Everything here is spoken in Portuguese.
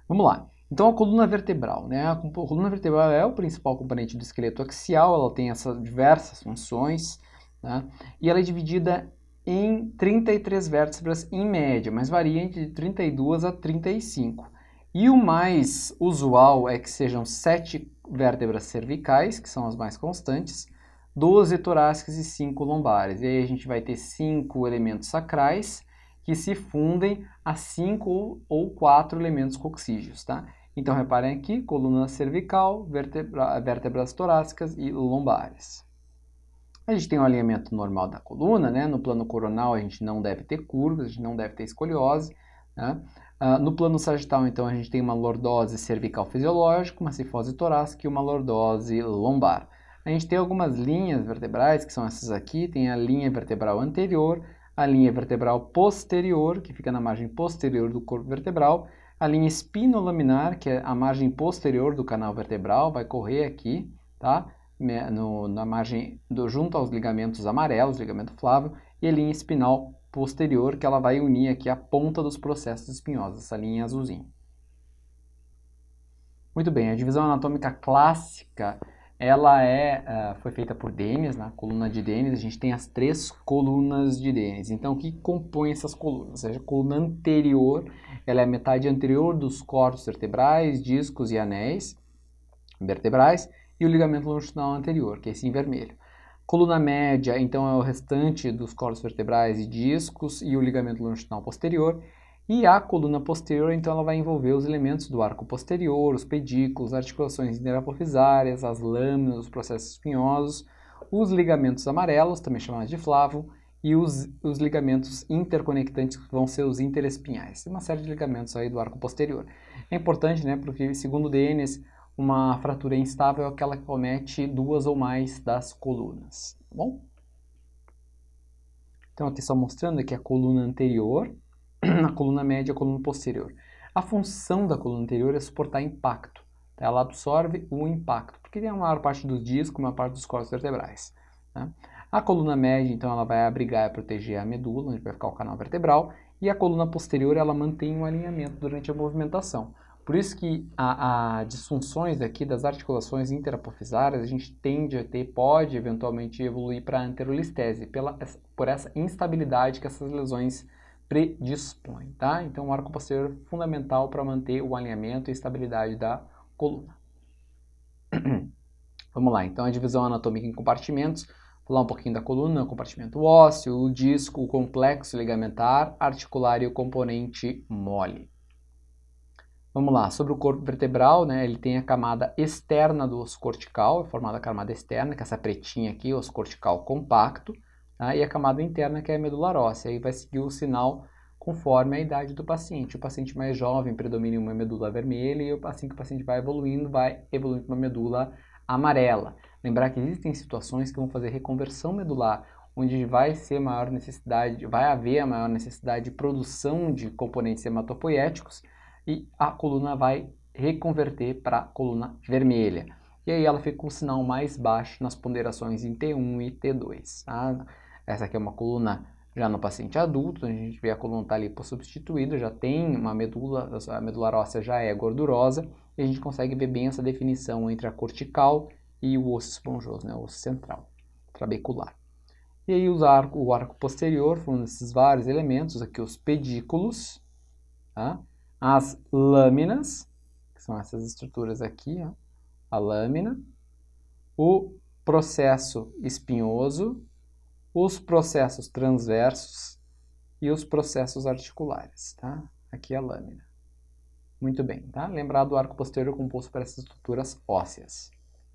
Vamos lá. Então, a coluna vertebral, né? A coluna vertebral é o principal componente do esqueleto axial, ela tem essas diversas funções, né? E ela é dividida em 33 vértebras em média, mas varia entre 32 a 35. E o mais usual é que sejam 7 vértebras cervicais, que são as mais constantes, 12 torácicas e 5 lombares. E aí a gente vai ter 5 elementos sacrais, que se fundem a 5 ou 4 elementos coxígeos, tá? Então, reparem aqui, coluna cervical, vértebras torácicas e lombares. A gente tem um alinhamento normal da coluna, né? No plano coronal a gente não deve ter curvas, a gente não deve ter escoliose, né? No plano sagital, então, a gente tem uma lordose cervical fisiológica, uma cifose torácica e uma lordose lombar. A gente tem algumas linhas vertebrais, que são essas aqui, tem a linha vertebral anterior, a linha vertebral posterior, que fica na margem posterior do corpo vertebral, a linha espinolaminar, que é a margem posterior do canal vertebral, vai correr aqui, tá? Na margem junto aos ligamentos amarelos, ligamento flávio, e a linha espinal posterior, que ela vai unir aqui a ponta dos processos espinhosos, essa linha azulzinha. Muito bem, a divisão anatômica clássica, ela foi feita por Denies, na coluna de Denies, a gente tem as 3 colunas de Denies. Então, o que compõe essas colunas? Ou seja, a coluna anterior, ela é a metade anterior dos corpos vertebrais, discos e anéis vertebrais, e o ligamento longitudinal anterior, que é esse em vermelho. Coluna média, então, é o restante dos corpos vertebrais e discos e o ligamento longitudinal posterior. E a coluna posterior, então, ela vai envolver os elementos do arco posterior, os pedículos, articulações interapofisárias, as lâminas, os processos espinhosos, os ligamentos amarelos, também chamados de flavo, e os ligamentos interconectantes, que vão ser os interespinhais. Tem uma série de ligamentos aí do arco posterior. É importante, né, porque, segundo Denis, uma fratura instável é aquela que comete 2 ou mais das colunas, tá bom? Então, aqui só mostrando aqui a coluna anterior, a coluna média e a coluna posterior. A função da coluna anterior é suportar impacto. Tá? Ela absorve o impacto, porque tem a maior parte do disco, uma parte dos corpos vertebrais. Tá? A coluna média, então, ela vai abrigar e proteger a medula, onde vai ficar o canal vertebral, e a coluna posterior, ela mantém um alinhamento durante a movimentação. Por isso que a disfunções aqui das articulações interapofisárias, a gente tende a ter, pode eventualmente evoluir para a anterolistese, por essa instabilidade que essas lesões predispõem, tá? Então, o arco posterior é fundamental para manter o alinhamento e estabilidade da coluna. Vamos lá, então, a divisão anatômica em compartimentos. Vou falar um pouquinho da coluna, o compartimento ósseo, o disco, o complexo ligamentar, articular e o componente mole. Vamos lá, sobre o corpo vertebral, né, ele tem a camada externa do osso cortical, é formada a camada externa, que é essa pretinha aqui, osso cortical compacto, tá? E a camada interna, que é a medular óssea, aí vai seguir o sinal conforme a idade do paciente. O paciente mais jovem predomina uma medula vermelha e assim que o paciente vai evoluindo para uma medula amarela. Lembrar que existem situações que vão fazer reconversão medular, onde vai ser maior necessidade, vai haver a maior necessidade de produção de componentes hematopoéticos, e a coluna vai reconverter para a coluna vermelha. E aí ela fica com o sinal mais baixo nas ponderações em T1 e T2. Tá? Essa aqui é uma coluna já no paciente adulto, a gente vê a coluna está lipossubstituída, já tem uma medula, a medular óssea já é gordurosa, e a gente consegue ver bem essa definição entre a cortical e o osso esponjoso, né, o osso central, trabecular. E aí o arco posterior, formando esses vários elementos, aqui os pedículos, tá? As lâminas, que são essas estruturas aqui, ó, a lâmina, o processo espinhoso, os processos transversos e os processos articulares, tá? Aqui é a lâmina. Muito bem, tá? Lembrar do arco posterior composto por essas estruturas ósseas.